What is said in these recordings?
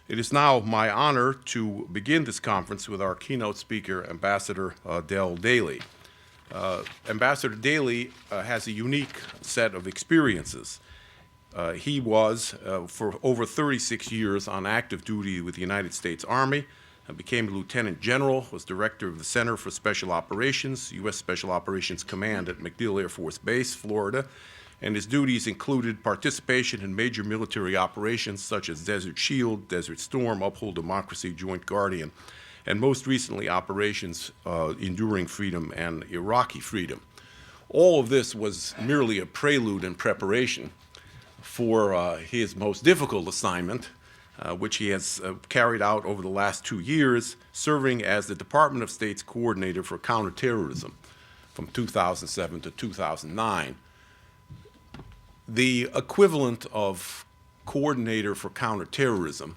It is now my honor to begin this conference with our keynote speaker, Ambassador Dell Dailey. Ambassador Dailey has a unique set of experiences. He was, for over 36 years, on active duty with the United States Army, became a lieutenant general, was director of the Center for Special Operations, U.S. Special Operations Command at MacDill Air Force Base, Florida, and his duties included participation in major military operations such as Desert Shield, Desert Storm, Uphold Democracy, Joint Guardian, and most recently operations Enduring Freedom and Iraqi Freedom. All of this was merely a prelude and preparation for his most difficult assignment, which he has carried out over the last 2 years, serving as the Department of State's coordinator for counterterrorism from 2007 to 2009. The equivalent of coordinator for counterterrorism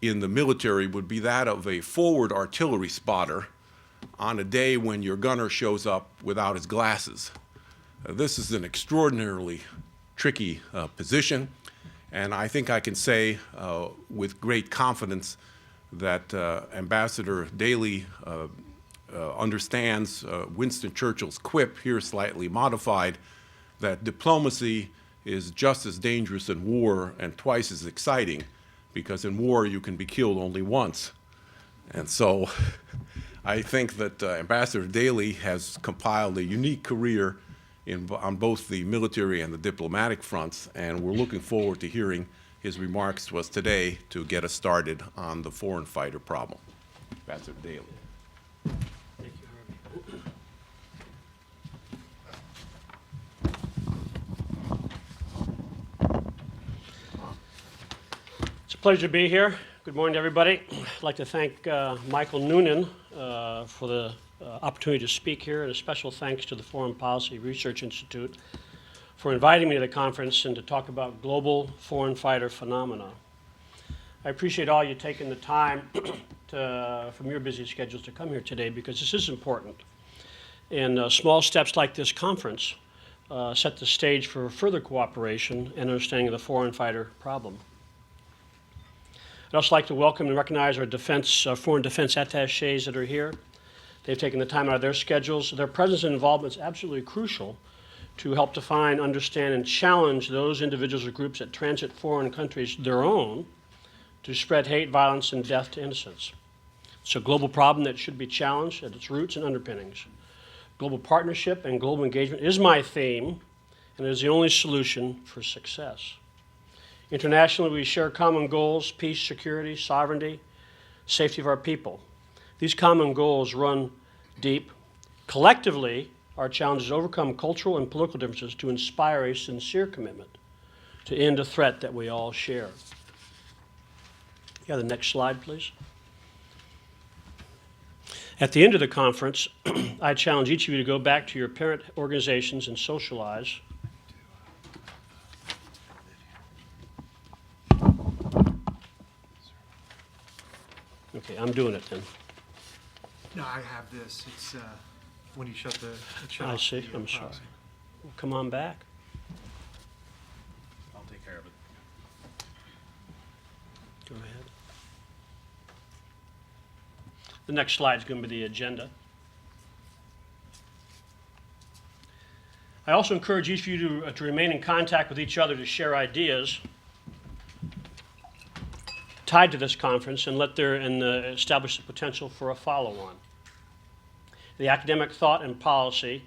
in the military would be that of a forward artillery spotter on a day when your gunner shows up without his glasses. This is an extraordinarily tricky position, and I think I can say with great confidence that Ambassador Dailey understands Winston Churchill's quip, here slightly modified, that diplomacy is just as dangerous in war and twice as exciting, because in war you can be killed only once. And so I think that Ambassador Dailey has compiled a unique career on both the military and the diplomatic fronts, and we're looking forward to hearing his remarks to us today to get us started on the foreign fighter problem. Ambassador Dailey. Thank you, Harvey. It's a pleasure to be here. Good morning to everybody. I'd like to thank Michael Noonan for the opportunity to speak here, and a special thanks to the Foreign Policy Research Institute for inviting me to the conference and to talk about global foreign fighter phenomena. I appreciate all you taking the time from your busy schedules to come here today, because this is important. And small steps like this conference set the stage for further cooperation and understanding of the foreign fighter problem. I'd also like to welcome and recognize our foreign defense attachés that are here. They've taken the time out of their schedules. Their presence and involvement is absolutely crucial to help define, understand, and challenge those individuals or groups that transit foreign countries, their own, to spread hate, violence, and death to innocents. It's a global problem that should be challenged at its roots and underpinnings. Global partnership and global engagement is my theme, and it is the only solution for success. Internationally, we share common goals: peace, security, sovereignty, safety of our people. These common goals run deep. Collectively, our challenge is to overcome cultural and political differences to inspire a sincere commitment to end a threat that we all share. Yeah, the next slide, please. At the end of the conference, I challenge each of you to go back to your parent organizations and socialize. Okay, I'm doing it then. No, I have this. It's when you shut the I see. I'm sorry. Well, come on back. I'll take care of it. Go ahead. The next slide is going to be the agenda. I also encourage each of you to remain in contact with each other to share ideas tied to this conference and establish the potential for a follow-on. The academic thought and policy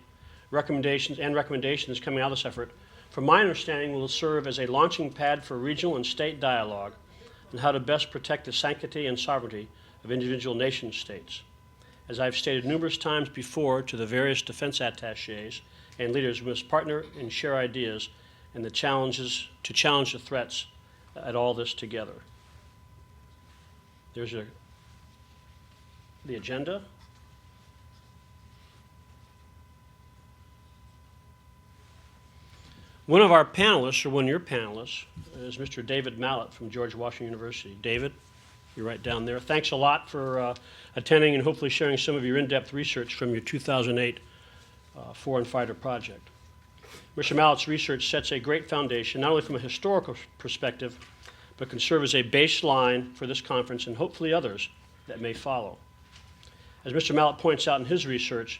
recommendations coming out of this effort, from my understanding, will serve as a launching pad for regional and state dialogue on how to best protect the sanctity and sovereignty of individual nation states. As I've stated numerous times before to the various defense attachés and leaders, we must partner and share ideas and to challenge the threats at all this together. There's the agenda. One of our panelists, or one of your panelists, is Mr. David Mallet from George Washington University. David, you're right down there. Thanks a lot for attending and hopefully sharing some of your in-depth research from your 2008 foreign fighter project. Mr. Mallet's research sets a great foundation, not only from a historical perspective, but can serve as a baseline for this conference and hopefully others that may follow. As Mr. Mallet points out in his research,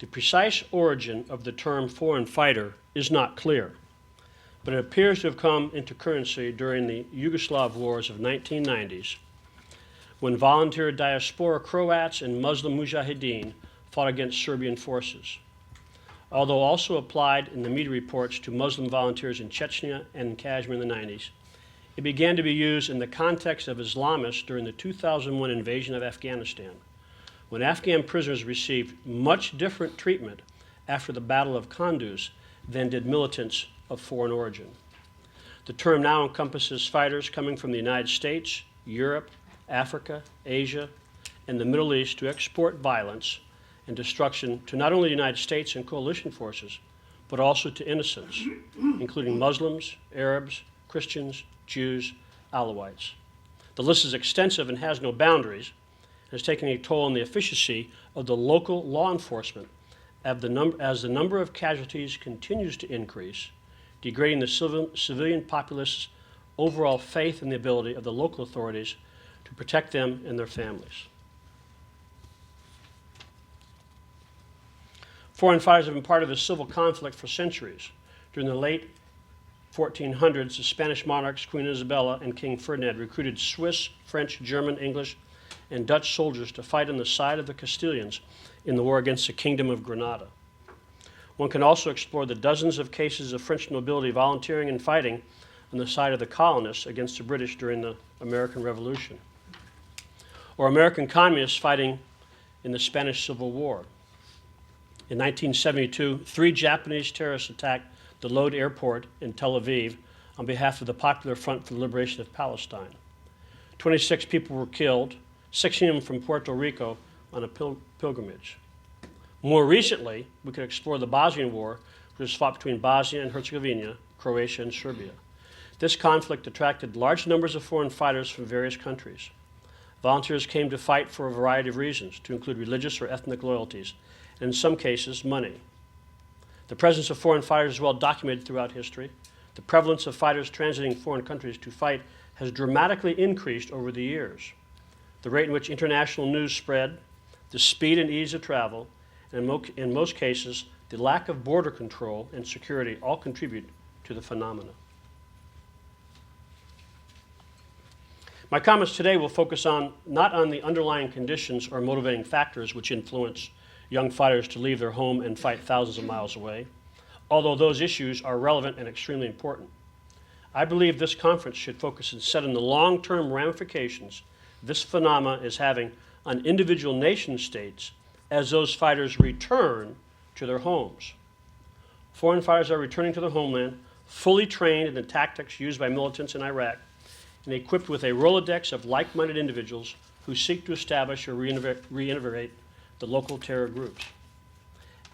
the precise origin of the term foreign fighter is not clear, but it appears to have come into currency during the Yugoslav wars of 1990s, when volunteer diaspora Croats and Muslim Mujahideen fought against Serbian forces. Although also applied in the media reports to Muslim volunteers in Chechnya and in Kashmir in the 90s, it began to be used in the context of Islamists during the 2001 invasion of Afghanistan, when Afghan prisoners received much different treatment after the Battle of Kunduz than did militants of foreign origin. The term now encompasses fighters coming from the United States, Europe, Africa, Asia, and the Middle East to export violence and destruction to not only the United States and coalition forces, but also to innocents, including Muslims, Arabs, Christians, Jews, Alawites. The list is extensive and has no boundaries, and is taking a toll on the efficiency of the local law enforcement as the number of casualties continues to increase, degrading the civilian populace's overall faith in the ability of the local authorities to protect them and their families. Foreign fighters have been part of the civil conflict for centuries. During the late 1400s, the Spanish monarchs, Queen Isabella and King Ferdinand, recruited Swiss, French, German, English, and Dutch soldiers to fight on the side of the Castilians in the war against the Kingdom of Granada. One can also explore the dozens of cases of French nobility volunteering and fighting on the side of the colonists against the British during the American Revolution, or American communists fighting in the Spanish Civil War. In 1972, 3 Japanese terrorists attacked the Lod airport in Tel Aviv on behalf of the Popular Front for the Liberation of Palestine. 26 people were killed, 16 of them from Puerto Rico on a pilgrimage. More recently, we could explore the Bosnian War, which was fought between Bosnia and Herzegovina, Croatia, and Serbia. This conflict attracted large numbers of foreign fighters from various countries. Volunteers came to fight for a variety of reasons, to include religious or ethnic loyalties, and in some cases, money. The presence of foreign fighters is well documented throughout history. The prevalence of fighters transiting foreign countries to fight has dramatically increased over the years. The rate in which international news spread, the speed and ease of travel, and in most cases, the lack of border control and security all contribute to the phenomena. My comments today will focus not on the underlying conditions or motivating factors which influence young fighters to leave their home and fight thousands of miles away, although those issues are relevant and extremely important. I believe this conference should focus instead on the long-term ramifications this phenomenon is having on individual nation states as those fighters return to their homes. Foreign fighters are returning to their homeland, fully trained in the tactics used by militants in Iraq, and equipped with a Rolodex of like-minded individuals who seek to establish or reinvigorate the local terror groups.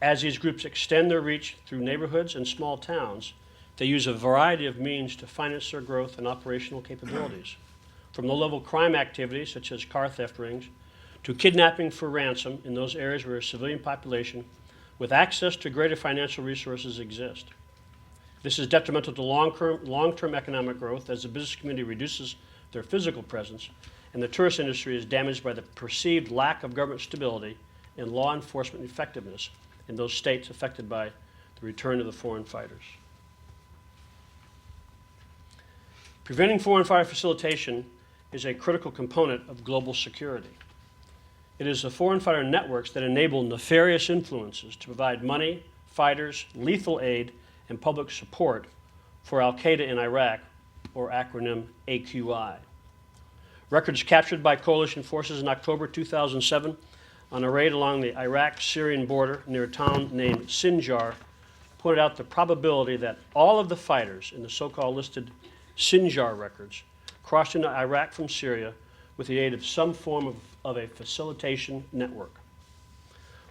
As these groups extend their reach through neighborhoods and small towns, they use a variety of means to finance their growth and operational capabilities, from low-level crime activities such as car theft rings to kidnapping for ransom in those areas where a civilian population with access to greater financial resources exist. This is detrimental to long-term economic growth as the business community reduces their physical presence and the tourist industry is damaged by the perceived lack of government stability and law enforcement effectiveness in those states affected by the return of the foreign fighters. Preventing foreign fighter facilitation is a critical component of global security. It is the foreign fighter networks that enable nefarious influences to provide money, fighters, lethal aid, and public support for al-Qaeda in Iraq, or acronym AQI. Records captured by coalition forces in October 2007 on a raid along the Iraq-Syrian border near a town named Sinjar pointed out the probability that all of the fighters in the so-called listed Sinjar records crossed into Iraq from Syria with the aid of some form of a facilitation network.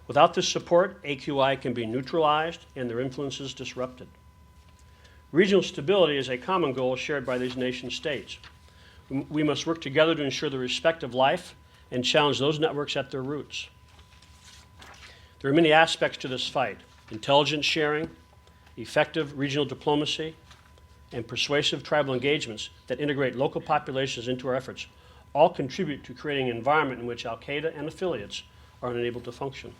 Without this support, AQI can be neutralized and their influences disrupted. Regional stability is a common goal shared by these nation states. We must work together to ensure the respect of life and challenge those networks at their roots. There are many aspects to this fight: intelligence sharing, effective regional diplomacy, and persuasive tribal engagements that integrate local populations into our efforts all contribute to creating an environment in which al-Qaeda and affiliates are unable to function.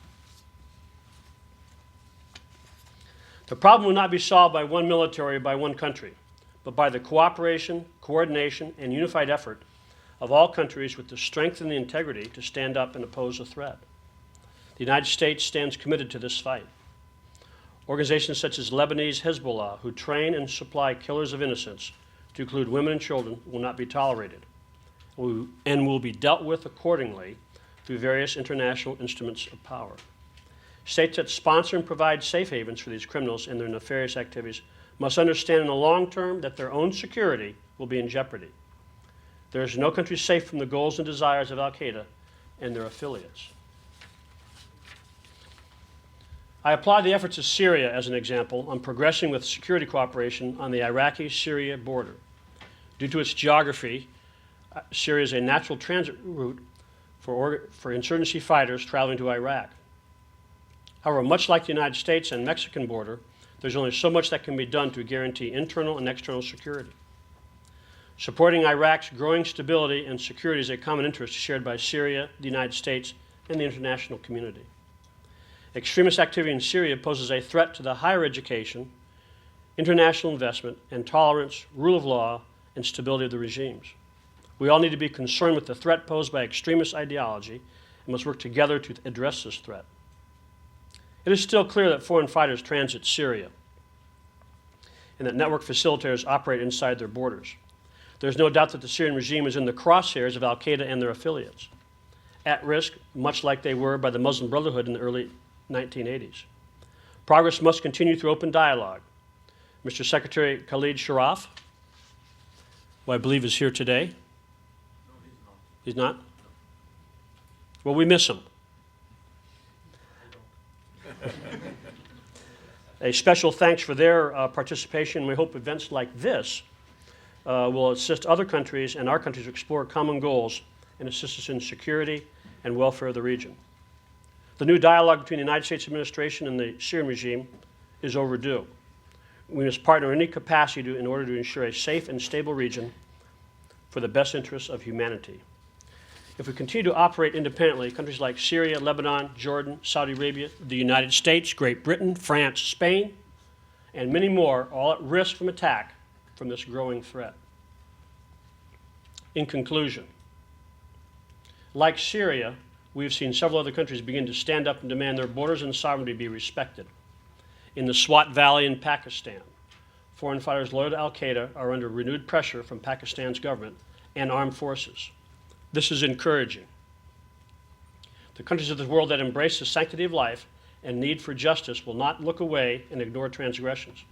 The problem will not be solved by one military or by one country, but by the cooperation, coordination, and unified effort of all countries with the strength and the integrity to stand up and oppose a threat. The United States stands committed to this fight. Organizations such as Lebanese Hezbollah, who train and supply killers of innocents, to include women and children, will not be tolerated and will be dealt with accordingly through various international instruments of power. States that sponsor and provide safe havens for these criminals and their nefarious activities must understand in the long term that their own security will be in jeopardy. There is no country safe from the goals and desires of al-Qaeda and their affiliates. I applaud the efforts of Syria as an example on progressing with security cooperation on the Iraqi-Syria border. Due to its geography, Syria is a natural transit route for insurgency fighters traveling to Iraq. However, much like the United States and Mexican border, there's only so much that can be done to guarantee internal and external security. Supporting Iraq's growing stability and security is a common interest shared by Syria, the United States, and the international community. Extremist activity in Syria poses a threat to the higher education, international investment, and tolerance, rule of law, and stability of the regimes. We all need to be concerned with the threat posed by extremist ideology and must work together to address this threat. It is still clear that foreign fighters transit Syria and that network facilitators operate inside their borders. There's no doubt that the Syrian regime is in the crosshairs of al-Qaeda and their affiliates, at risk, much like they were by the Muslim Brotherhood in the early 1980s. Progress must continue through open dialogue. Mr. Secretary Khalid Sharaf, who I believe is here today. No, he's not. He's not? Well, we miss him. A special thanks for their participation. We hope events like this will assist other countries and our countries to explore common goals and assist us in security and welfare of the region. The new dialogue between the United States administration and the Syrian regime is overdue. We must partner in any capacity in order to ensure a safe and stable region for the best interests of humanity. If we continue to operate independently, countries like Syria, Lebanon, Jordan, Saudi Arabia, the United States, Great Britain, France, Spain, and many more are all at risk from attack from this growing threat. In conclusion, like Syria, we have seen several other countries begin to stand up and demand their borders and sovereignty be respected. In the Swat Valley in Pakistan, foreign fighters loyal to al-Qaeda are under renewed pressure from Pakistan's government and armed forces. This is encouraging. The countries of the world that embrace the sanctity of life and need for justice will not look away and ignore transgressions,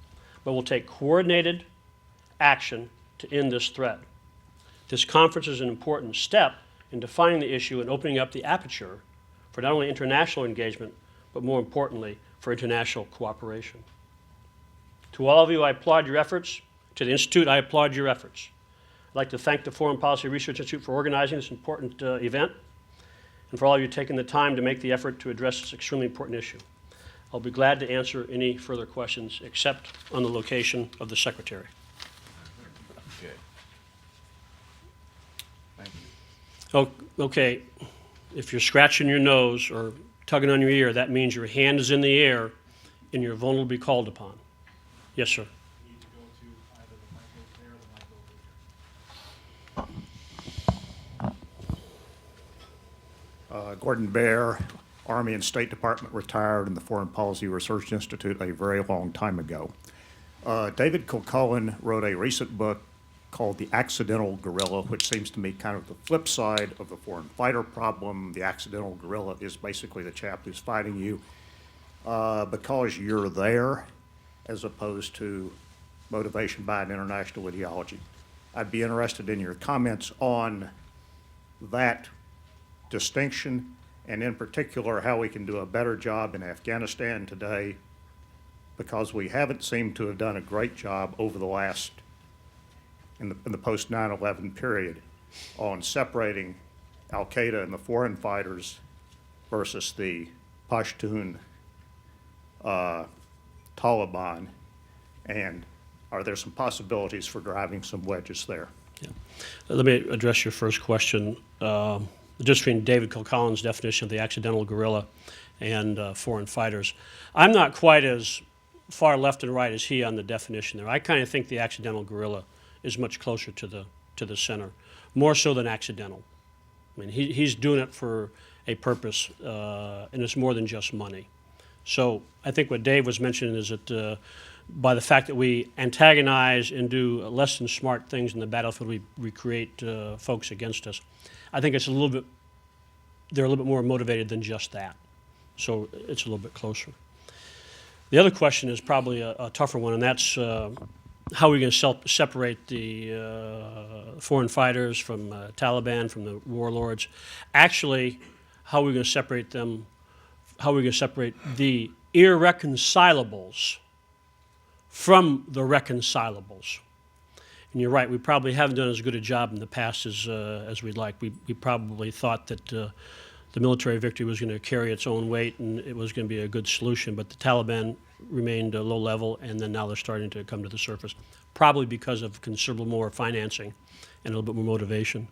but will take coordinated action to end this threat. This conference is an important step in defining the issue and opening up the aperture for not only international engagement, but more importantly, for international cooperation. To all of you, I applaud your efforts. To the Institute, I applaud your efforts. I'd like to thank the Foreign Policy Research Institute for organizing this important event, and for all of you taking the time to make the effort to address this extremely important issue. I'll be glad to answer any further questions, except on the location of the Secretary. Okay. Thank you. Oh, okay, if you're scratching your nose or tugging on your ear, that means your hand is in the air and you're vulnerable to be called upon. Yes, sir. Need to go to either the mic over there or the mic over here. Gordon Baer, Army and State Department retired in the Foreign Policy Research Institute a very long time ago. David Kilcullen wrote a recent book called The Accidental Guerrilla, which seems to me kind of the flip side of the foreign fighter problem. The accidental guerrilla is basically the chap who's fighting you because you're there, as opposed to motivation by an international ideology. I'd be interested in your comments on that distinction, and in particular, how we can do a better job in Afghanistan today, because we haven't seemed to have done a great job over the last, in the post 9/11 period, on separating al-Qaeda and the foreign fighters versus the Pashtun Taliban, and are there some possibilities for driving some wedges there? Yeah. Let me address your first question. The difference between David Kilcullen's definition of the accidental guerrilla and foreign fighters. I'm not quite as far left and right as he on the definition there. I kind of think the accidental guerrilla is much closer to the center, more so than accidental. I mean, he's doing it for a purpose, and it's more than just money. So I think what Dave was mentioning is that by the fact that we antagonize and do less than smart things in the battlefield, we create folks against us. I think it's they're a little bit more motivated than just that. So it's a little bit closer. The other question is probably a tougher one, and that's how are we going to separate the foreign fighters from Taliban, from the warlords? Actually, how are we going to separate them? How are we going to separate the irreconcilables from the reconcilables? And you're right, we probably haven't done as good a job in the past as we'd like. We probably thought that the military victory was going to carry its own weight and it was going to be a good solution, but the Taliban remained low level, and then now they're starting to come to the surface, probably because of considerable more financing and a little bit more motivation.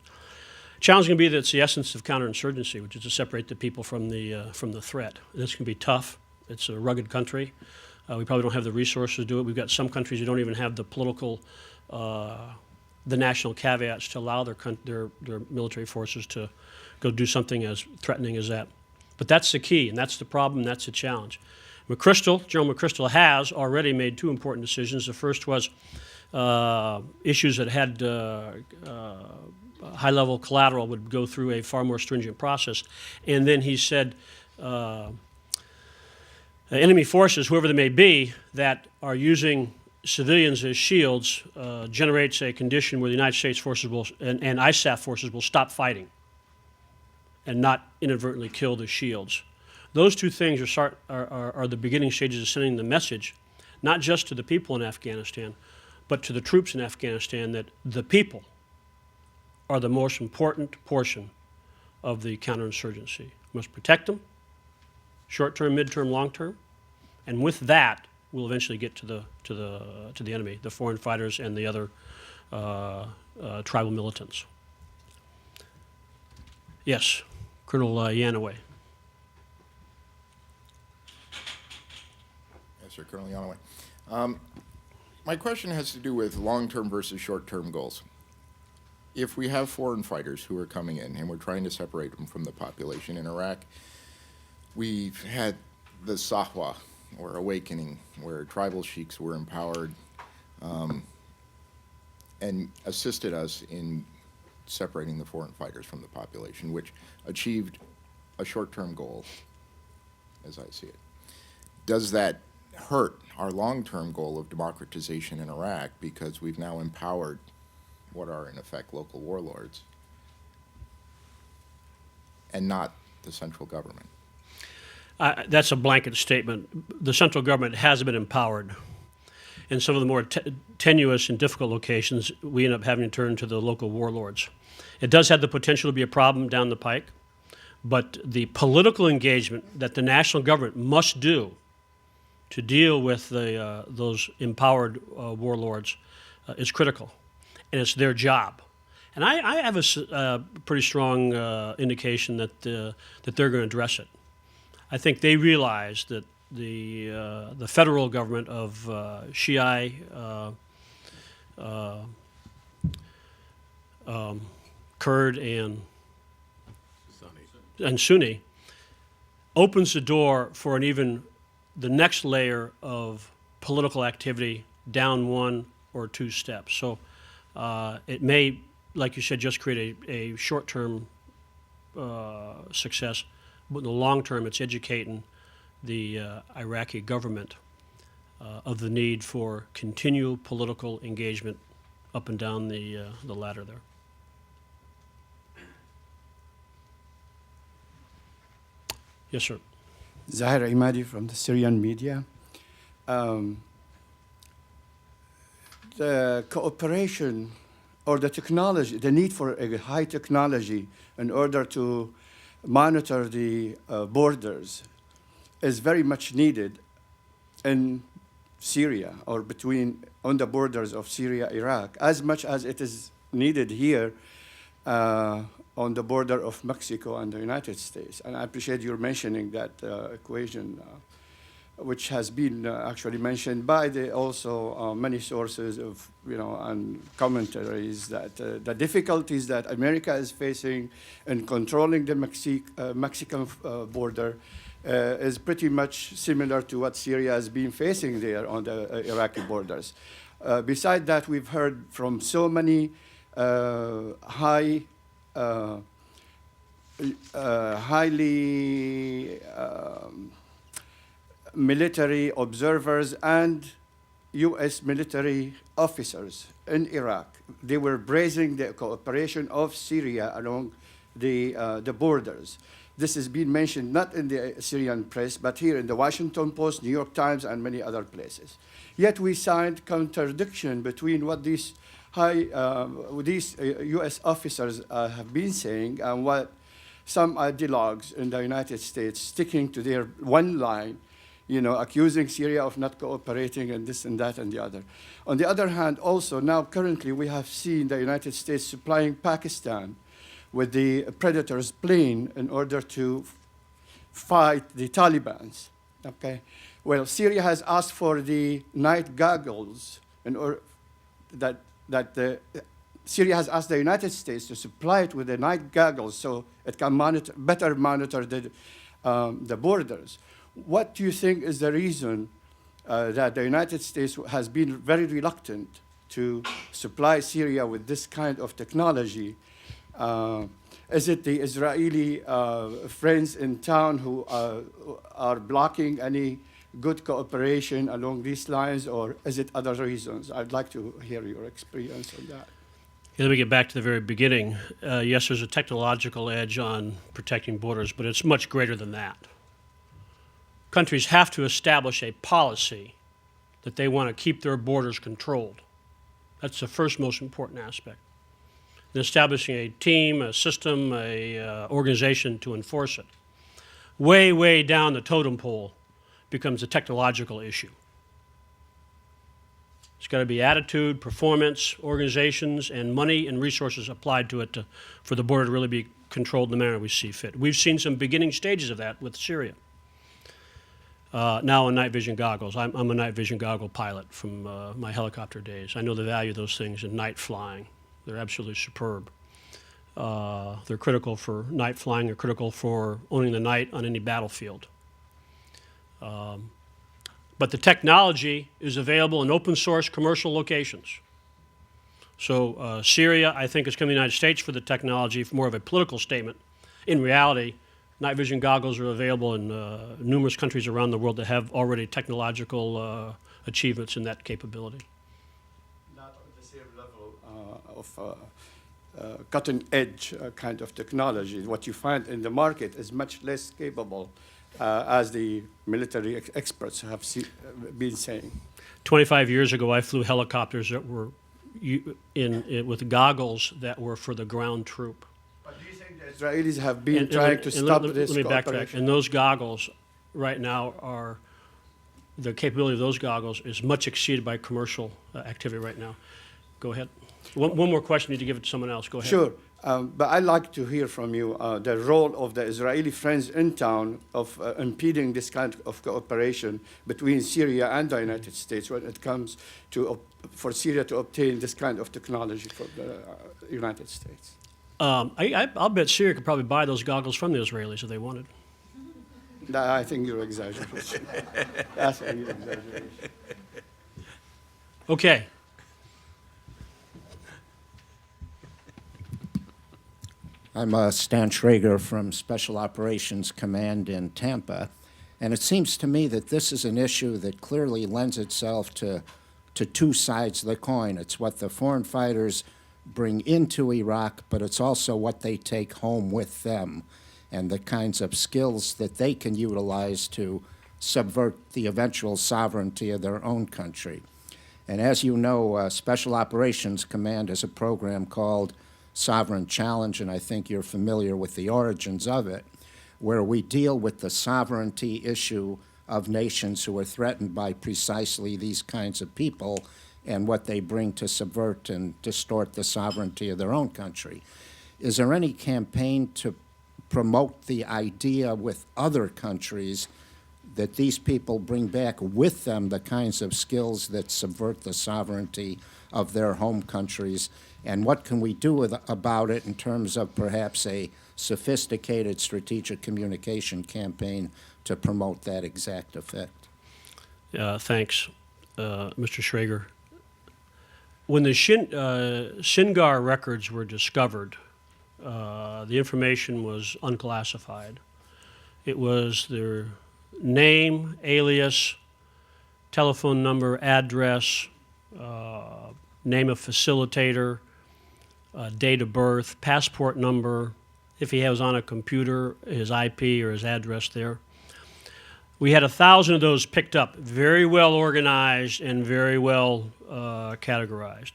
Challenge is going to be that it's the essence of counterinsurgency, which is to separate the people from the threat. This can be tough. It's a rugged country. We probably don't have the resources to do it. We've got some countries who don't even have the political, the national caveats to allow their military forces to go do something as threatening as that. But that's the key, and that's the problem, that's the challenge. General McChrystal has already made two important decisions. The first was issues that had high-level collateral would go through a far more stringent process. And then he said enemy forces, whoever they may be, that are using civilians as shields generates a condition where the United States forces will, and ISAF forces will stop fighting and not inadvertently kill the shields. Those two things are the beginning stages of sending the message, not just to the people in Afghanistan, but to the troops in Afghanistan, that the people are the most important portion of the counterinsurgency. We must protect them, short-term, mid-term, long-term, and with that, we'll eventually get to the enemy, the foreign fighters and the other tribal militants. Yes, Colonel Yanaway. Yes, sir, Colonel Yanaway. My question has to do with long-term versus short-term goals. If we have foreign fighters who are coming in and we're trying to separate them from the population in Iraq, we've had the Sahwa, or awakening, where tribal sheiks were empowered and assisted us in separating the foreign fighters from the population, which achieved a short-term goal, as I see it. Does that hurt our long-term goal of democratization in Iraq because we've now empowered what are, in effect, local warlords and not the central government? That's a blanket statement. The central government has been empowered. In some of the more tenuous and difficult locations, we end up having to turn to the local warlords. It does have the potential to be a problem down the pike, but the political engagement that the national government must do to deal with those empowered warlords is critical, and it's their job. And I have a pretty strong indication that they're going to address it. I think they realize that the federal government of Shiite, Kurd, and Sunni opens the door for the next layer of political activity down one or two steps. So it may, like you said, just create a short-term success, but in the long term, it's educating the Iraqi government of the need for continual political engagement up and down the ladder there. Yes, sir. Zahir Imadi from the Syrian media. The cooperation or the technology, the need for a high technology in order to monitor the borders is very much needed in Syria or on the borders of Syria, Iraq, as much as it is needed here on the border of Mexico and the United States. And I appreciate your mentioning that equation, which has been actually mentioned by also many sources of, and commentaries, that the difficulties that America is facing in controlling the Mexican border is pretty much similar to what Syria has been facing there on the Iraqi borders. Besides that, we've heard from so many highly military observers and U.S. military officers in Iraq. They were praising the cooperation of Syria along the borders. This has been mentioned not in the Syrian press, but here in the Washington Post, New York Times, and many other places. Yet we find contradiction between what these U.S. officers have been saying and what some ideologues in the United States sticking to their one line, accusing Syria of not cooperating and this and that and the other. On the other hand, also now currently we have seen the United States supplying Pakistan with the Predator's plane in order to fight the Taliban. Okay, well, Syria has asked for the night goggles Syria has asked the United States to supply it with the night goggles so it can better monitor the borders. What do you think is the reason that the United States has been very reluctant to supply Syria with this kind of technology? Is it the Israeli friends in town who are blocking any good cooperation along these lines, or is it other reasons? I'd like to hear your experience on that. Let me get back to the very beginning. Yes, there's a technological edge on protecting borders, but it's much greater than that. Countries have to establish a policy that they want to keep their borders controlled. That's the first most important aspect. And establishing a team, a system, a organization to enforce it. Way, way down the totem pole becomes a technological issue. It's got to be attitude, performance, organizations, and money and resources applied to it for the border to really be controlled in the manner we see fit. We've seen some beginning stages of that with Syria. Now in night vision goggles. I'm a night vision goggle pilot from my helicopter days. I know the value of those things in night flying. They're absolutely superb. They're critical for night flying. They're critical for owning the night on any battlefield. But the technology is available in open source commercial locations. So Syria, I think, is coming to the United States for the technology, for more of a political statement. In reality, night vision goggles are available in numerous countries around the world that have already technological achievements in that capability. Not on the same level of cutting-edge kind of technology. What you find in the market is much less capable, as the military experts have been saying. 25 years ago, I flew helicopters that were with goggles that were for the ground troop. But do you think the Israelis have been trying to stop this Let me backtrack. cooperation? And those goggles right now the capability of those goggles is much exceeded by commercial activity right now. Go ahead. One more question. You need to give it to someone else. Go ahead. Sure. But I'd like to hear from you the role of the Israeli friends in town of impeding this kind of cooperation between Syria and the United States when it comes to for Syria to obtain this kind of technology from the United States. I'll bet Syria could probably buy those goggles from the Israelis if they wanted. I think you're exaggerating. That's an exaggeration. Okay. I'm Stan Schrager from Special Operations Command in Tampa, and it seems to me that this is an issue that clearly lends itself to two sides of the coin. It's what the foreign fighters bring into Iraq, but it's also what they take home with them and the kinds of skills that they can utilize to subvert the eventual sovereignty of their own country. And as you know, Special Operations Command has a program called Sovereign Challenge, and I think you're familiar with the origins of it, where we deal with the sovereignty issue of nations who are threatened by precisely these kinds of people and what they bring to subvert and distort the sovereignty of their own country. Is there any campaign to promote the idea with other countries that these people bring back with them the kinds of skills that subvert the sovereignty of their home countries? And what can we do about it in terms of perhaps a sophisticated strategic communication campaign to promote that exact effect? Thanks, Mr. Schrager. When the Shingar records were discovered, the information was unclassified. It was their name, alias, telephone number, address, name of facilitator, date of birth, passport number, if he was on a computer, his IP or his address there. We had 1,000 of those picked up, very well organized and very well categorized.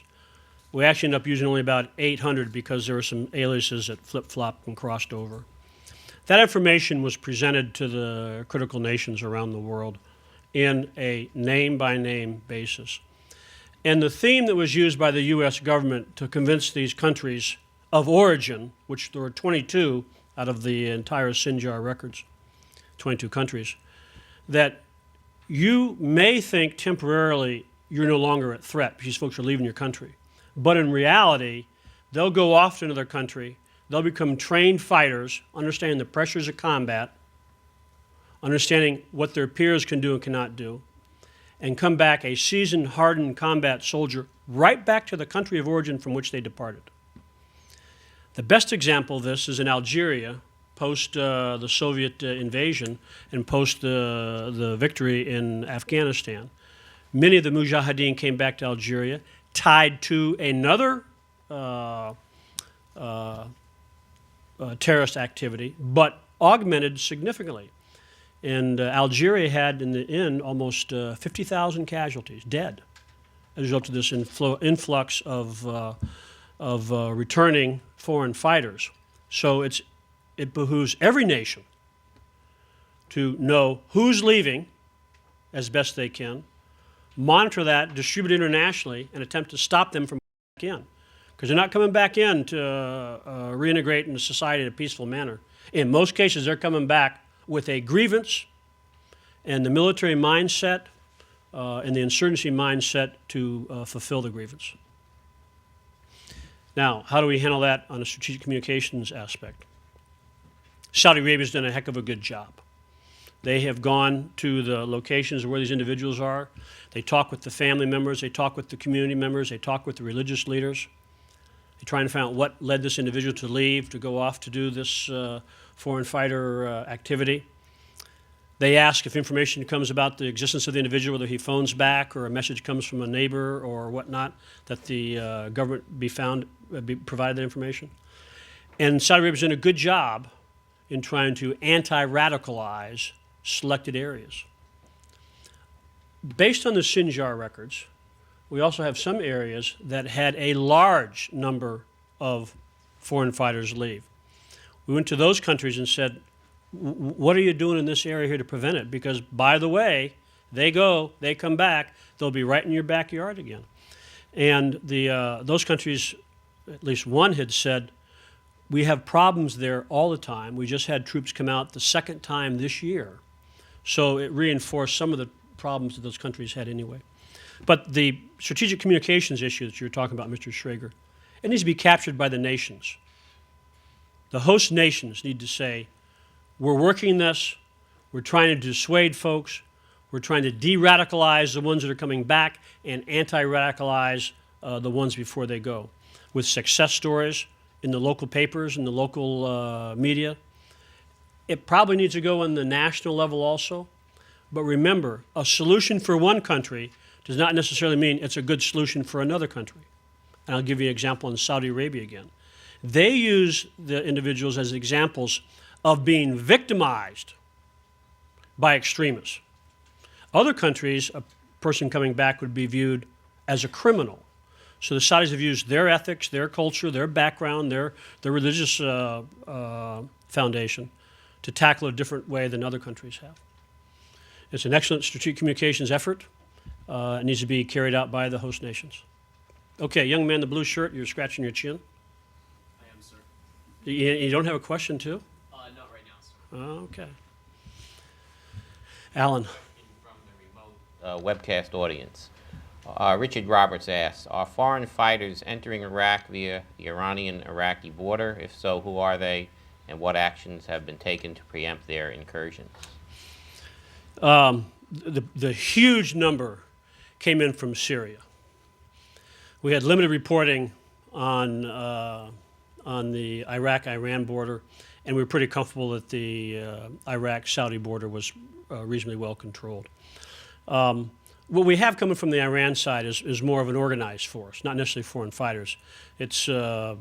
We actually ended up using only about 800 because there were some aliases that flip-flopped and crossed over. That information was presented to the critical nations around the world in a name-by-name basis. And the theme that was used by the U.S. government to convince these countries of origin, which there were 22 out of the entire Sinjar records, 22 countries, that you may think temporarily you're no longer at threat because these folks are leaving your country. But in reality, they'll go off to another country, they'll become trained fighters, understanding the pressures of combat, understanding what their peers can do and cannot do, and come back a seasoned, hardened combat soldier right back to the country of origin from which they departed. The best example of this is in Algeria, post the Soviet invasion and post the victory in Afghanistan. Many of the Mujahideen came back to Algeria, tied to another terrorist activity, but augmented significantly. And Algeria had, in the end, almost 50,000 casualties, dead, as a result of this influx of returning foreign fighters. So it behooves every nation to know who's leaving as best they can, monitor that, distribute internationally, and attempt to stop them from coming back in. Because they're not coming back in to reintegrate into society in a peaceful manner. In most cases, they're coming back with a grievance and the military mindset and the insurgency mindset to fulfill the grievance. Now, how do we handle that on a strategic communications aspect? Saudi Arabia's done a heck of a good job. They have gone to the locations where these individuals are. They talk with the family members. They talk with the community members. They talk with the religious leaders. They try and find out what led this individual to leave, to go off to do this foreign fighter activity. They ask if information comes about the existence of the individual, whether he phones back or a message comes from a neighbor or whatnot, that the government provide that information. And Saudi Arabia's done a good job in trying to anti-radicalize selected areas. Based on the Sinjar records, we also have some areas that had a large number of foreign fighters leave. We went to those countries and said, what are you doing in this area here to prevent it? Because, by the way, they go, they come back, they'll be right in your backyard again. And those countries, at least one had said, we have problems there all the time. We just had troops come out the second time this year. So it reinforced some of the problems that those countries had anyway. But the strategic communications issue that you're talking about, Mr. Schrager, it needs to be captured by the nations. The host nations need to say, we're working this, we're trying to dissuade folks, we're trying to de-radicalize the ones that are coming back and anti-radicalize the ones before they go, with success stories in the local papers and the local media. It probably needs to go on the national level also. But remember, a solution for one country does not necessarily mean it's a good solution for another country. And I'll give you an example in Saudi Arabia again. They use the individuals as examples of being victimized by extremists. Other countries, a person coming back would be viewed as a criminal. So the Saudis have used their ethics, their culture, their background, their religious foundation to tackle it a different way than other countries have. It's an excellent strategic communications effort. It needs to be carried out by the host nations. Okay, young man in the blue shirt, you're scratching your chin. I am, sir. You don't have a question, too? Not right now, sir. Okay. Alan. From the remote webcast audience. Richard Roberts asks, are foreign fighters entering Iraq via the Iranian-Iraqi border? If so, who are they, and what actions have been taken to preempt their incursions? The huge number came in from Syria. We had limited reporting on the Iraq-Iran border, and we were pretty comfortable that the Iraq-Saudi border was reasonably well controlled. What we have coming from the Iran side is more of an organized force, not necessarily foreign fighters. It's the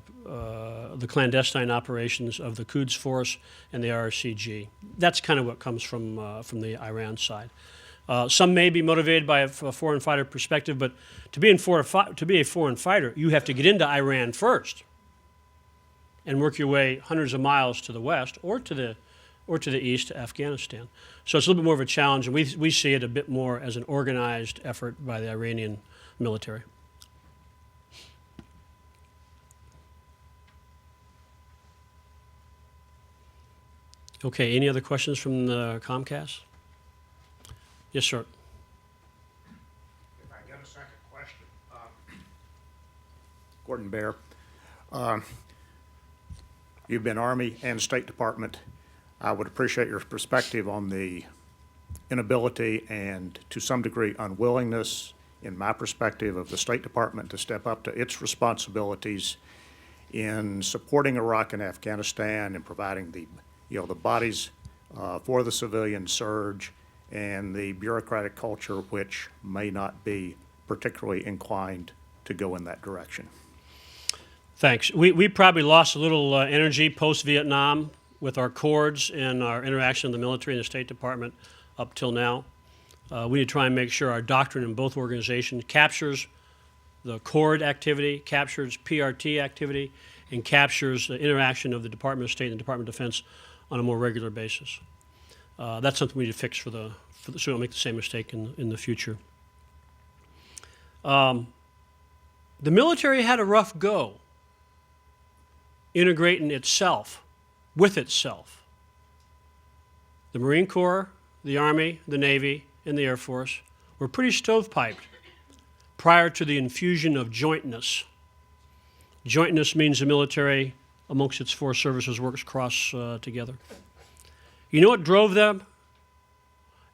clandestine operations of the Quds Force and the RCG. That's kind of what comes from the Iran side. Some may be motivated by a foreign fighter perspective, but to be a foreign fighter, you have to get into Iran first and work your way hundreds of miles to the west or to the east to Afghanistan. So it's a little bit more of a challenge, and we see it a bit more as an organized effort by the Iranian military. Okay, any other questions from the Comcast? Yes, sir. If I get a second question. Gordon Bear, you've been Army and State Department. I would appreciate your perspective on the inability and, to some degree, unwillingness, in my perspective, of the State Department to step up to its responsibilities in supporting Iraq and Afghanistan and providing the bodies for the civilian surge and the bureaucratic culture which may not be particularly inclined to go in that direction. Thanks. We probably lost a little energy post-Vietnam with our cords and our interaction with the military and the State Department up till now. We need to try and make sure our doctrine in both organizations captures the cord activity, captures PRT activity, and captures the interaction of the Department of State and the Department of Defense on a more regular basis. That's something we need to fix so we don't make the same mistake in the future. The military had a rough go integrating itself with itself. The Marine Corps, the Army, the Navy, and the Air Force were pretty stovepiped prior to the infusion of jointness. Jointness means the military, amongst its four services, works cross together. You know what drove them?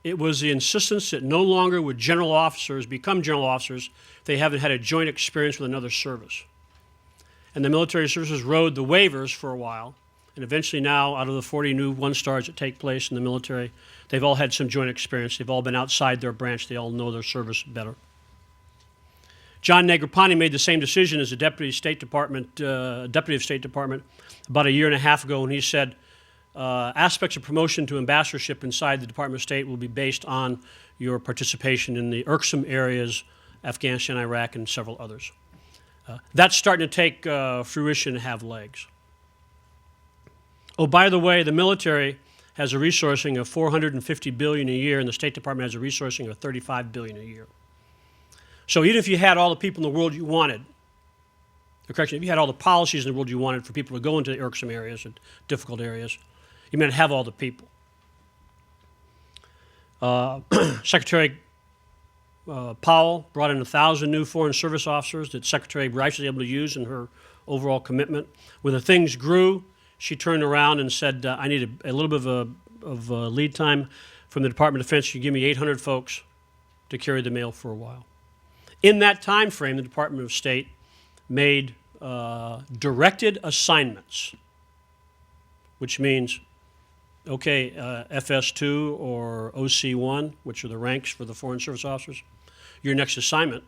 It was the insistence that no longer would general officers become general officers if they haven't had a joint experience with another service. And the military services rode the waivers for a while, and eventually now, out of the 40 new one-stars that take place in the military, they've all had some joint experience. They've all been outside their branch. They all know their service better. John Negroponte made the same decision as a deputy of State Department about a year and a half ago when he said, aspects of promotion to ambassadorship inside the Department of State will be based on your participation in the irksome areas, Afghanistan, Iraq, and several others. That's starting to take fruition and have legs. Oh, by the way, the military has a resourcing of $450 billion a year, and the State Department has a resourcing of $35 billion a year. So even if you had all the people in the world you wanted, if you had all the policies in the world you wanted for people to go into the irksome areas and difficult areas, you may not have all the people. Secretary Powell brought in 1,000 new Foreign Service officers that Secretary Rice was able to use in her overall commitment. When the things grew, she turned around and said, I need a little bit of lead time from the Department of Defense. You give me 800 folks to carry the mail for a while. In that time frame, the Department of State made directed assignments, which means, okay, FS2 or OC1, which are the ranks for the Foreign Service officers, your next assignment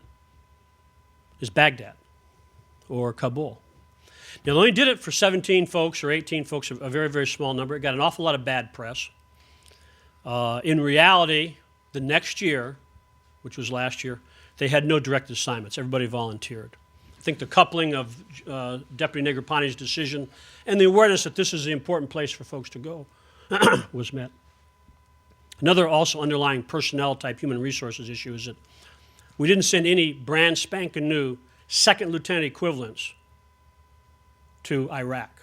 is Baghdad or Kabul. Now, they only did it for 17 folks or 18 folks, a very, very small number. It got an awful lot of bad press. In reality, the next year, which was last year, they had no direct assignments. Everybody volunteered. I think the coupling of Deputy Negroponte's decision and the awareness that this is the important place for folks to go was met. Another also underlying personnel type human resources issue is that we didn't send any brand spanking new second lieutenant equivalents to Iraq.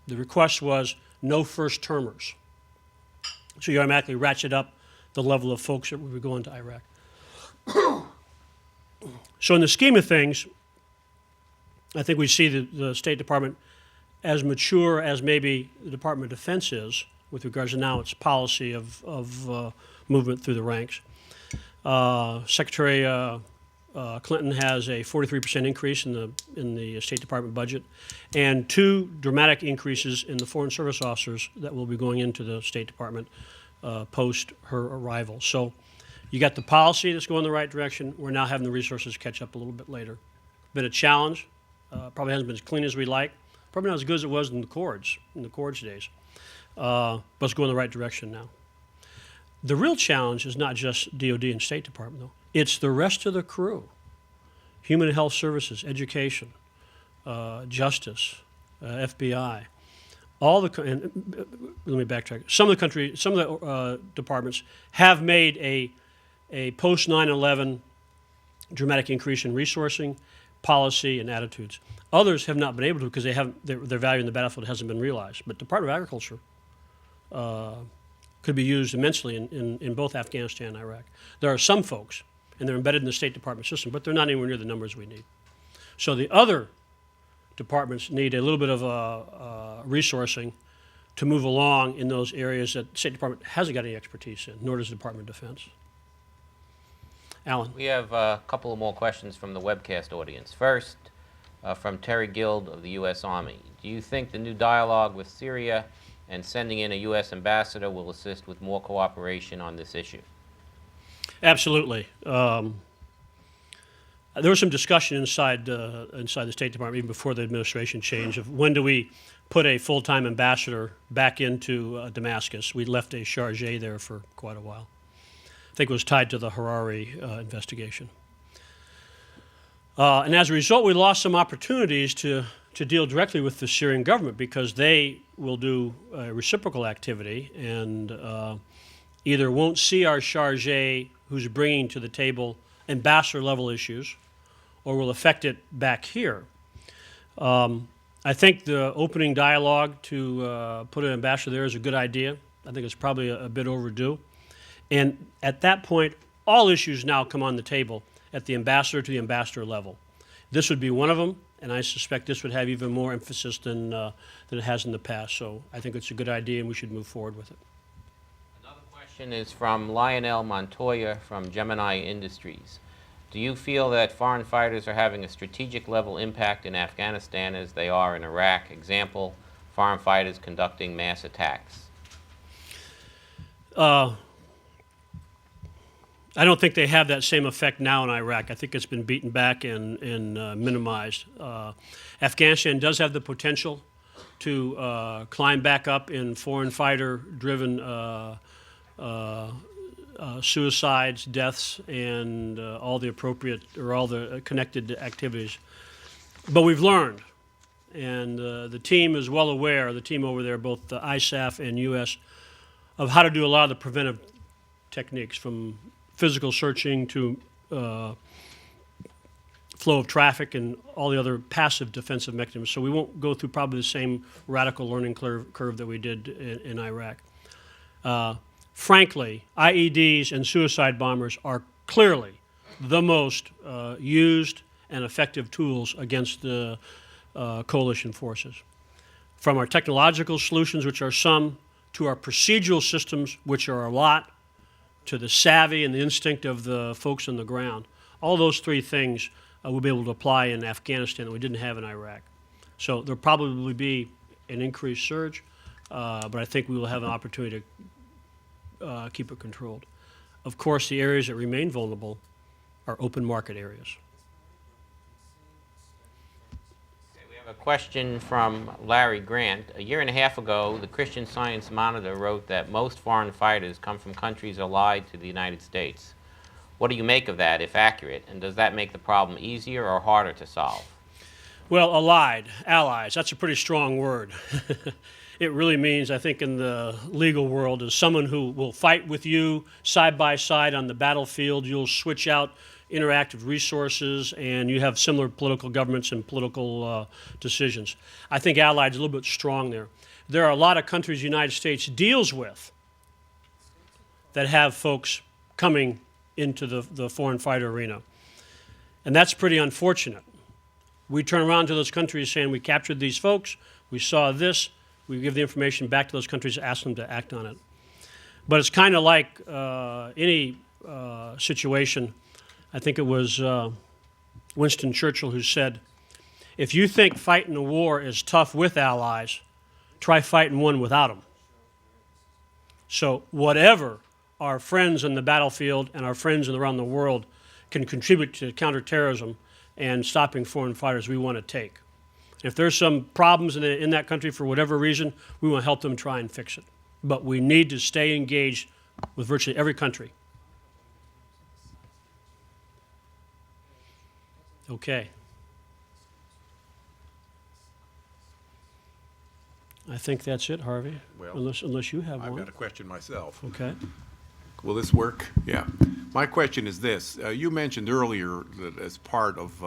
The request was no first termers. So you automatically ratchet up the level of folks that would be going to Iraq. So in the scheme of things, I think we see the State Department as mature as maybe the Department of Defense is with regards to now its policy of movement through the ranks. Secretary Clinton has a 43% increase in the State Department budget, and 2 dramatic increases in the Foreign Service officers that will be going into the State Department post her arrival. So you got the policy that's going in the right direction. We're now having the resources catch up a little bit later. Been a challenge. Probably hasn't been as clean as we like. Probably not as good as it was in the Cords days. But it's going in the right direction now. The real challenge is not just DOD and State Department, though. It's the rest of the crew. Human and Health Services, Education, Justice, FBI. Let me backtrack. Some of the departments have made a post 9/11 dramatic increase in resourcing, policy, and attitudes. Others have not been able to because their value in the battlefield hasn't been realized. But Department of Agriculture could be used immensely in both Afghanistan and Iraq. There are some folks, and they're embedded in the State Department system, but they're not anywhere near the numbers we need. So the other departments need a little bit of resourcing to move along in those areas that the State Department hasn't got any expertise in, nor does the Department of Defense. Alan. We have a couple of more questions from the webcast audience. First, from Terry Guild of the U.S. Army. Do you think the new dialogue with Syria and sending in a U.S. ambassador will assist with more cooperation on this issue? Absolutely. There was some discussion inside the State Department, even before the administration change, of when do we put a full-time ambassador back into Damascus. We left a charge there for quite a while. I think it was tied to the Harari investigation. And as a result, we lost some opportunities to deal directly with the Syrian government because they will do reciprocal activity and either won't see our charge who's bringing to the table ambassador-level issues or will affect it back here. I think the opening dialogue to put an ambassador there is a good idea. I think it's probably a bit overdue. And at that point, all issues now come on the table at the ambassador to the ambassador level. This would be one of them, and I suspect this would have even more emphasis than it has in the past. So I think it's a good idea, and we should move forward with it. Another question is from Lionel Montoya from Gemini Industries. Do you feel that foreign fighters are having a strategic level impact in Afghanistan as they are in Iraq? Example, foreign fighters conducting mass attacks. I don't think they have that same effect now in Iraq. I think it's been beaten back and minimized. Afghanistan does have the potential to climb back up in foreign fighter-driven suicides, deaths, and all the connected activities. But we've learned, and the team is well aware, the team over there, both the ISAF and U.S., of how to do a lot of the preventive techniques, from physical searching to flow of traffic and all the other passive defensive mechanisms. So we won't go through probably the same radical learning curve that we did in Iraq. Frankly, IEDs and suicide bombers are clearly the most used and effective tools against the coalition forces. From our technological solutions, which are some, to our procedural systems, which are a lot, to the savvy and the instinct of the folks on the ground. All those three things we'll be able to apply in Afghanistan that we didn't have in Iraq. So there'll probably be an increased surge, but I think we will have an opportunity to keep it controlled. Of course, the areas that remain vulnerable are open market areas. A question from Larry Grant. A year and a half ago, the Christian Science Monitor wrote that most foreign fighters come from countries allied to the United States. What do you make of that, if accurate, and does that make the problem easier or harder to solve? Well, allies, that's a pretty strong word. it really means, I think, in the legal world, is someone who will fight with you side by side on the battlefield. You'll switch out interactive resources, and you have similar political governments and political decisions. I think Allied's a little bit strong there. There are a lot of countries the United States deals with that have folks coming into the foreign fighter arena. And that's pretty unfortunate. We turn around to those countries saying, we captured these folks, we saw this, we give the information back to those countries, ask them to act on it. But it's kind of like any situation. I think it was Winston Churchill who said, if you think fighting a war is tough with allies, try fighting one without them. So whatever our friends in the battlefield and our friends around the world can contribute to counterterrorism and stopping foreign fighters, we want to take. If there's some problems in that country for whatever reason, we want to help them try and fix it. But we need to stay engaged with virtually every country. Okay. I think that's it, Harvey. Well, unless you have I've one. got a question myself. Okay. Will this work? Yeah. My question is this. You mentioned earlier that as part of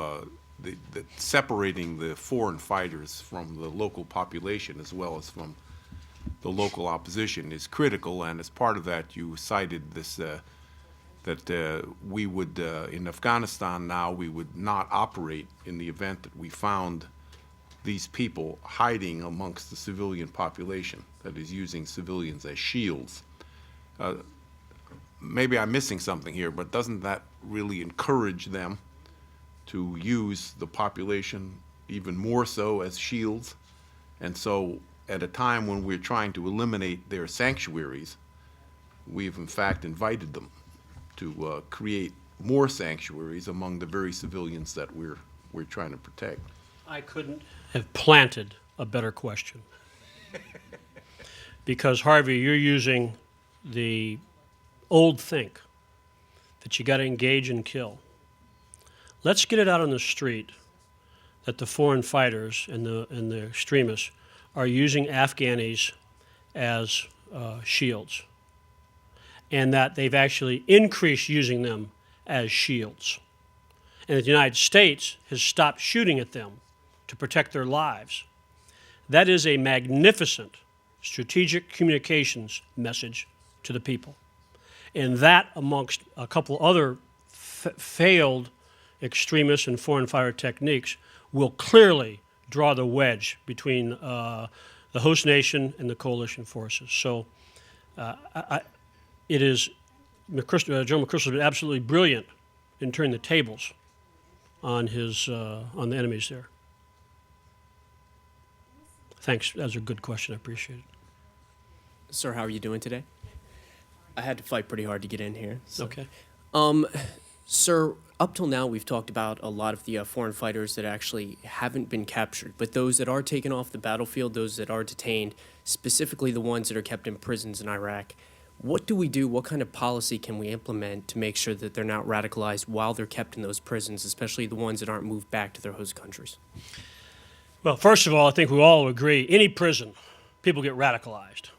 the separating the foreign fighters from the local population as well as from the local opposition is critical, and as part of that you cited this that we would, in Afghanistan now, we would not operate in the event that we found these people hiding amongst the civilian population, that is, using civilians as shields. Maybe I'm missing something here, but doesn't that really encourage them to use the population even more so as shields? And so at a time when we're trying to eliminate their sanctuaries, we've in fact invited them to create more sanctuaries among the very civilians that we're trying to protect. I couldn't have planted a better question. Because, Harvey, you're using the old think that you got to engage and kill. Let's get it out on the street that the foreign fighters and the extremists are using Afghanis as shields, and that they've actually increased using them as shields, and that the United States has stopped shooting at them to protect their lives. That is a magnificent strategic communications message to the people. And that, amongst a couple other failed extremist and foreign fighter techniques, will clearly draw the wedge between the host nation and the coalition forces. So it is, General McChrystal has been absolutely brilliant in turning the tables on the enemies there. Thanks. That was a good question. I appreciate it. Sir, how are you doing today? I had to fight pretty hard to get in here. So. Okay. Sir, up till now we've talked about a lot of the foreign fighters that actually haven't been captured, but those that are taken off the battlefield, those that are detained, specifically the ones that are kept in prisons in Iraq. What do we do? What kind of policy can we implement to make sure that they're not radicalized while they're kept in those prisons, especially the ones that aren't moved back to their host countries? Well, first of all, I think we all agree, any prison, people get radicalized.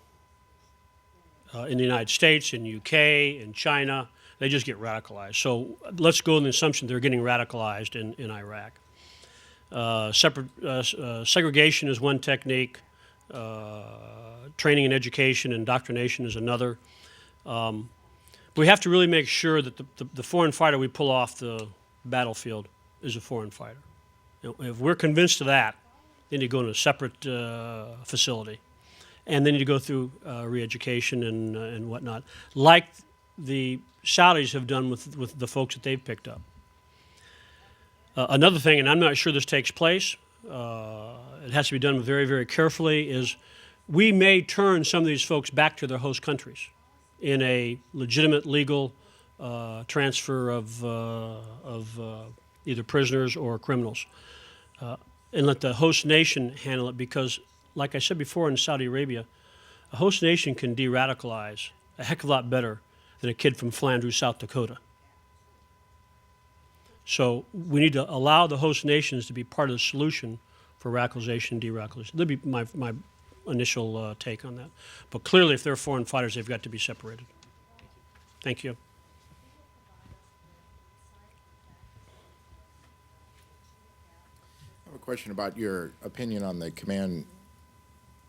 In the United States, in UK, in China, they just get radicalized. So let's go on the assumption they're getting radicalized in Iraq. Segregation is one technique. Training and education, indoctrination is another. We have to really make sure that the foreign fighter we pull off the battlefield is a foreign fighter. You know, if we're convinced of that, they need to go in a separate facility. And they need to go through re-education and whatnot, like the Saudis have done with the folks that they've picked up. Another thing, and I'm not sure this takes place, it has to be done very, very carefully, is we may turn some of these folks back to their host countries in a legitimate legal transfer of either prisoners or criminals, and let the host nation handle it, because, like I said before, in Saudi Arabia, a host nation can de-radicalize a heck of a lot better than a kid from Flanders, South Dakota. So we need to allow the host nations to be part of the solution for radicalization and de-radicalization. That'd be my initial take on that. But clearly, if they're foreign fighters, they've got to be separated. Thank you. I have a question about your opinion on the command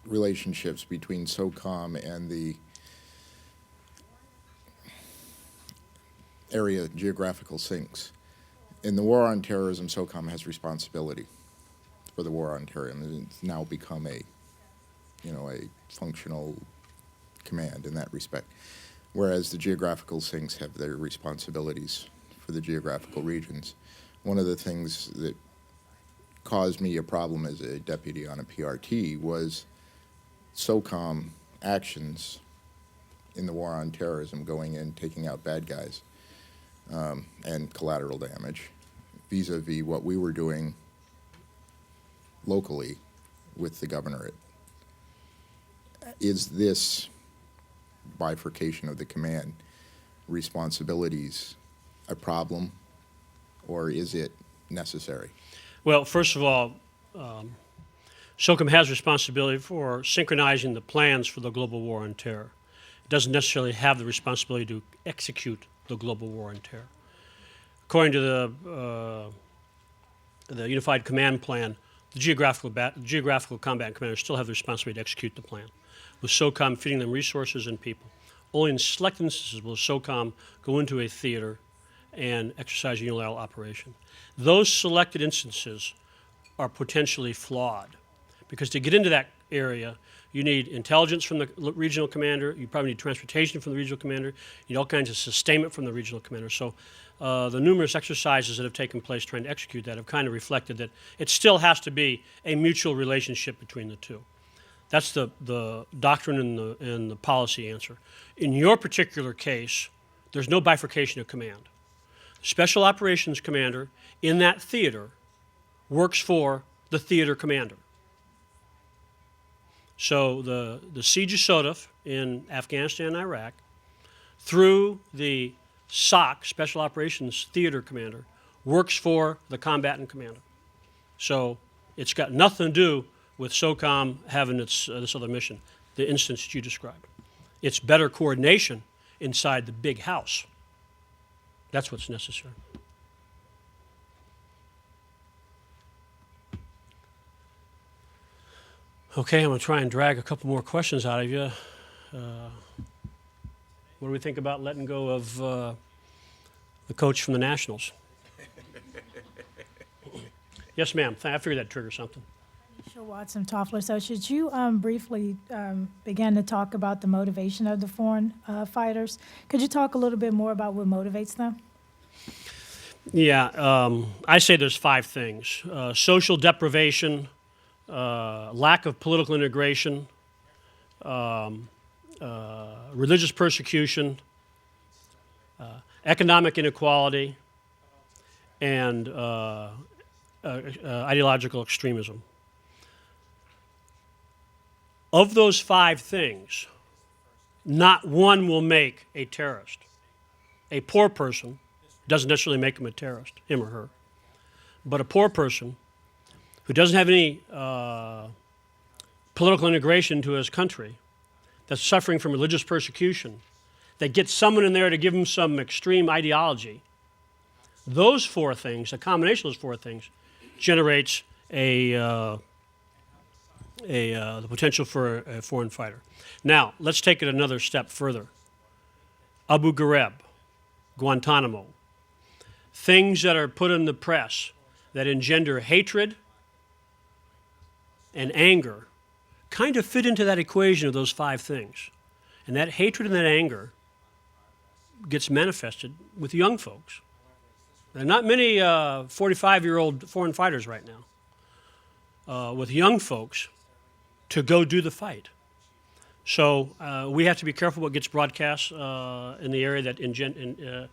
relationships between SOCOM and the area geographical sinks. In the war on terrorism, SOCOM has responsibility for the war on terrorism. It's now become a functional command in that respect, whereas the geographical sinks have their responsibilities for the geographical regions. One of the things that caused me a problem as a deputy on a PRT was SOCOM actions in the war on terrorism, going in, taking out bad guys, and collateral damage, vis-a-vis what we were doing locally with the governorate. Is this bifurcation of the command responsibilities a problem, or is it necessary? Well, first of all, SOCOM has responsibility for synchronizing the plans for the global war on terror. It doesn't necessarily have the responsibility to execute the global war on terror. According to the Unified Command Plan, the geographical combat commanders still have the responsibility to execute the plan, with SOCOM feeding them resources and people. Only in select instances will SOCOM go into a theater and exercise a unilateral operation. Those selected instances are potentially flawed, because to get into that area, you need intelligence from the regional commander, you probably need transportation from the regional commander, you need all kinds of sustainment from the regional commander. So the numerous exercises that have taken place trying to execute that have kind of reflected that it still has to be a mutual relationship between the two. That's the doctrine and the policy answer. In your particular case, there's no bifurcation of command. Special operations commander in that theater works for the theater commander. So the siege of Sodef in Afghanistan and Iraq, through the SOC, Special Operations Theater Commander, works for the combatant commander. So it's got nothing to do with SOCOM having this other mission, the instance that you described. It's better coordination inside the big house. That's what's necessary. Okay, I'm going to try and drag a couple more questions out of you. What do we think about letting go of the coach from the Nationals? Yes, ma'am. I figured that'd trigger something. Sure, Watson Toffler. So should you briefly begin to talk about the motivation of the foreign fighters? Could you talk a little bit more about what motivates them? Yeah, I say there's 5 things. Social deprivation, lack of political integration, religious persecution, economic inequality, and ideological extremism. Of those 5 things, not one will make a terrorist. A poor person doesn't necessarily make him a terrorist, him or her. But a poor person who doesn't have any political integration to his country, that's suffering from religious persecution, that gets someone in there to give him some extreme ideology, those 4 things, a combination of those 4 things, generates the potential for a foreign fighter. Now, let's take it another step further. Abu Ghraib, Guantanamo, things that are put in the press that engender hatred and anger kind of fit into that equation of those 5 things. And that hatred and that anger gets manifested with young folks. There are not many 45-year-old foreign fighters right now with young folks to go do the fight. So we have to be careful what gets broadcast in the area that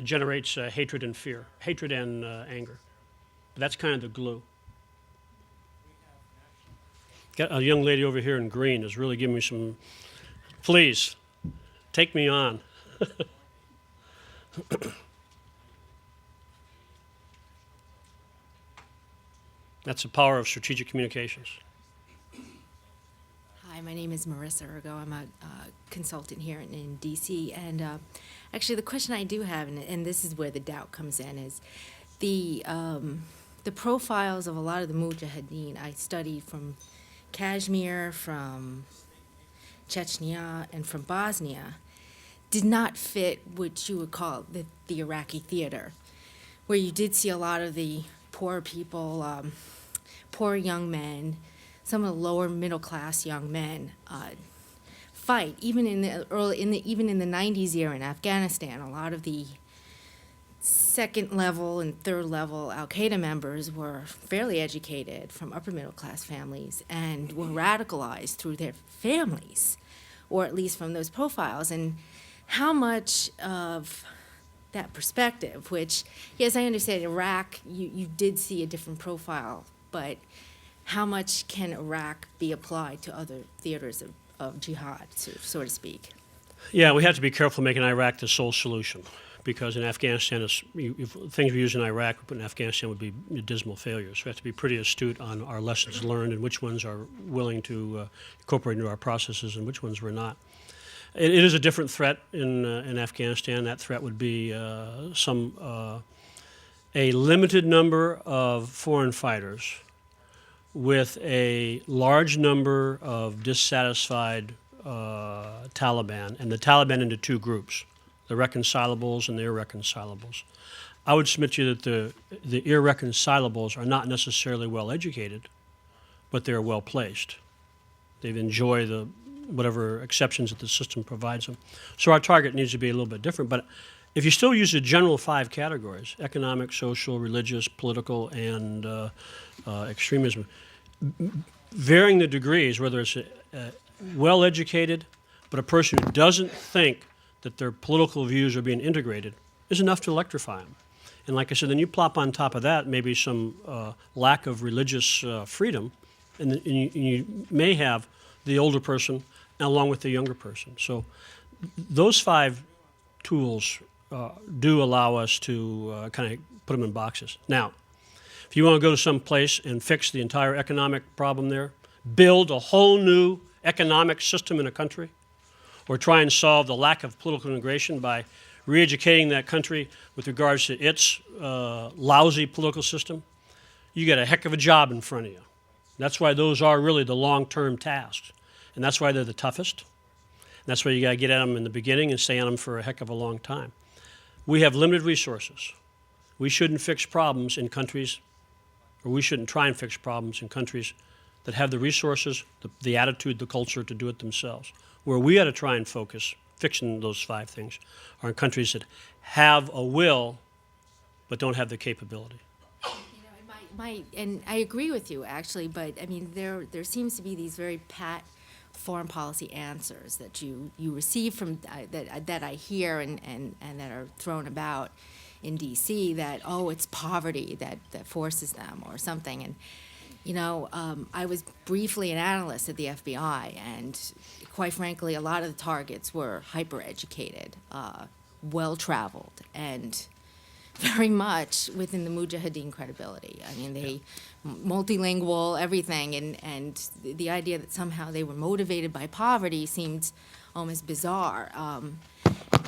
generates hatred and fear, hatred and anger. But that's kind of the glue. Got a young lady over here in green is really giving me some, please, take me on. That's the power of strategic communications. my name is Marissa Ergo. I'm a consultant here in DC. And actually, the question I do have, and this is where the doubt comes in, is the profiles of a lot of the Mujahideen I studied from Kashmir, from Chechnya, and from Bosnia did not fit what you would call the Iraqi theater, where you did see a lot of the poor people, poor young men, some of the lower middle class young men fight. Even in the even in the 90s era in Afghanistan, a lot of the second level and third level Al Qaeda members were fairly educated from upper middle class families and were radicalized through their families, or at least from those profiles. And how much of that perspective, which, yes, I understand Iraq, you did see a different profile, but how much can Iraq be applied to other theaters of jihad, so to speak? Yeah, we have to be careful making Iraq the sole solution, because in Afghanistan, if things we use in Iraq we put in Afghanistan would be dismal failures. We have to be pretty astute on our lessons learned and which ones are willing to incorporate into our processes and which ones we're not. It is a different threat in Afghanistan. That threat would be a limited number of foreign fighters with a large number of dissatisfied Taliban, and the Taliban into two groups, the reconcilables and the irreconcilables. I would submit to you that the irreconcilables are not necessarily well educated, but they're well placed. They enjoy whatever exceptions that the system provides them. So our target needs to be a little bit different. But if you still use the general 5 categories, economic, social, religious, political, and extremism, varying the degrees, whether it's well-educated, but a person who doesn't think that their political views are being integrated, is enough to electrify them. And like I said, then you plop on top of that maybe some lack of religious freedom, and you may have the older person along with the younger person. So those 5 tools do allow us to kind of put them in boxes. Now, if you want to go to some place and fix the entire economic problem there, build a whole new economic system in a country, or try and solve the lack of political integration by re-educating that country with regards to its lousy political system, you got a heck of a job in front of you. That's why those are really the long-term tasks. And that's why they're the toughest. And that's why you got to get at them in the beginning and stay on them for a heck of a long time. We have limited resources. We shouldn't fix problems in countries, or we shouldn't try and fix problems in countries that have the resources, the attitude, the culture to do it themselves. Where we ought to try and focus, fixing those 5 things, are in countries that have a will but don't have the capability. And I agree with you, actually, but I mean, there seems to be these very pat foreign policy answers that you receive from that I hear and that are thrown about in D.C. that, oh, it's poverty that forces them or something. And you know, I was briefly an analyst at the FBI, and quite frankly, a lot of the targets were hyper-educated, well-traveled, and very much within the Mujahideen credibility. I mean, they multilingual, everything, and the idea that somehow they were motivated by poverty seemed almost bizarre.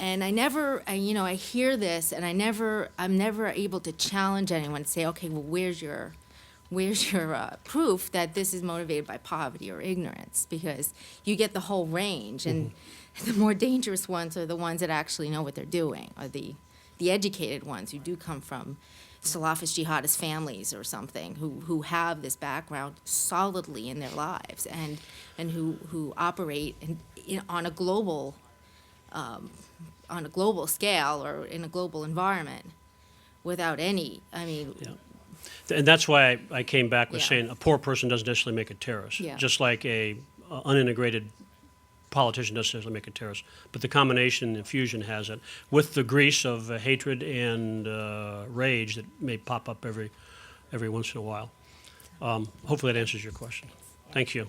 And I hear this, and I'm never able to challenge anyone to say, okay, well, where's your proof that this is motivated by poverty or ignorance? Because you get the whole range, and the more dangerous ones are the ones that actually know what they're doing, or the educated ones who do come from Salafist jihadist families or something, who have this background solidly in their lives, and who operate on a global scale or in a global environment without any, And that's why I came back with Yeah. saying a poor person doesn't necessarily make a terrorist, Yeah. just like a unintegrated politician doesn't necessarily make a terrorist. But the combination and fusion has it, with the grease of hatred and rage that may pop up every once in a while. Hopefully that answers your question. Thank you.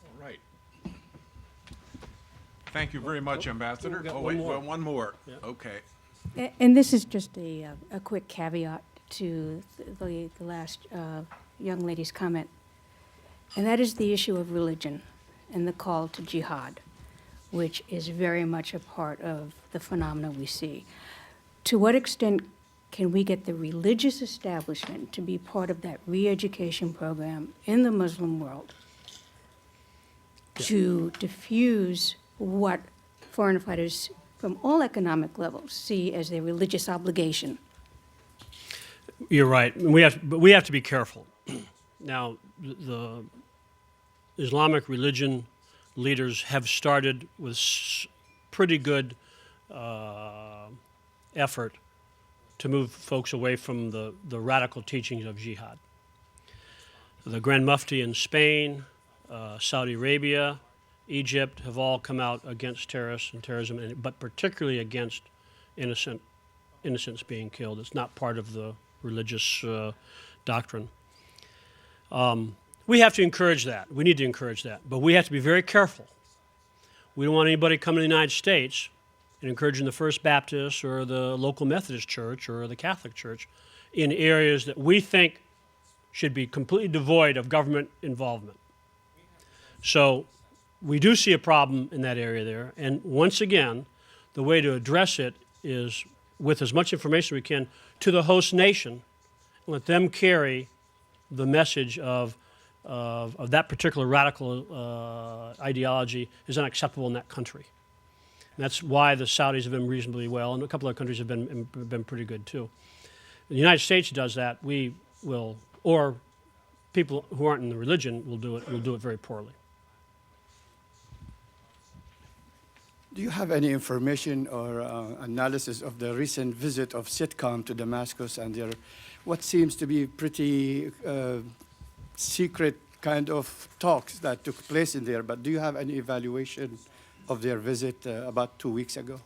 All right. Thank you very much, Ambassador. we've got Oh, one wait, more. one more. Yeah. Okay. And this is just a quick caveat to the last young lady's comment. and that is the issue of religion and the call to jihad, which is very much a part of the phenomena we see. To what extent can we get the religious establishment to be part of that re-education program in the Muslim world to diffuse what foreign fighters from all economic levels see as their religious obligation? You're right. But we have to be careful. Now, the Islamic religion leaders have started with pretty good effort to move folks away from the radical teachings of jihad. The Grand Mufti in Spain, Saudi Arabia, Egypt have all come out against terrorists and terrorism, but particularly against innocents being killed. It's not part of the religious doctrine. We have to encourage that. We need to encourage that. But we have to be very careful. We don't want anybody coming to the United States and encouraging the First Baptist or the local Methodist church or the Catholic church in areas that we think should be completely devoid of government involvement. So we do see a problem in that area there. And once again, the way to address it is with as much information as we can to the host nation, let them carry the message of that particular radical ideology is unacceptable in that country. And that's why the Saudis have been reasonably well, and a couple of countries have been pretty good too. The United States does that, we will, or people who aren't in the religion will do it very poorly. Do you have any information or analysis of the recent visit of Sitcom to Damascus and their what seems to be pretty secret kind of talks that took place in there? But do you have any evaluation of their visit about 2 weeks ago?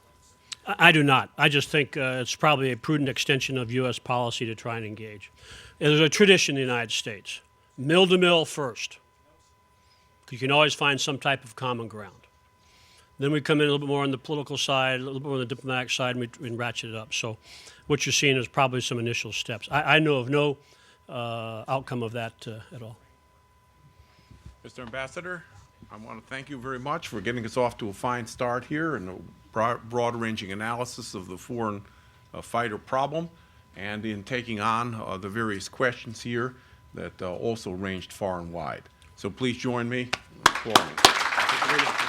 I do not. I just think it's probably a prudent extension of U.S. policy to try and engage. There's a tradition in the United States, mill to mill first. You can always find some type of common ground. Then we come in a little bit more on the political side, a little bit more on the diplomatic side, and we ratchet it up. So what you're seeing is probably some initial steps. I know of no outcome of that at all. Mr. Ambassador, I want to thank you very much for getting us off to a fine start here and a broad-ranging analysis of the foreign fighter problem, and in taking on the various questions here that also ranged far and wide. So please join me in applauding.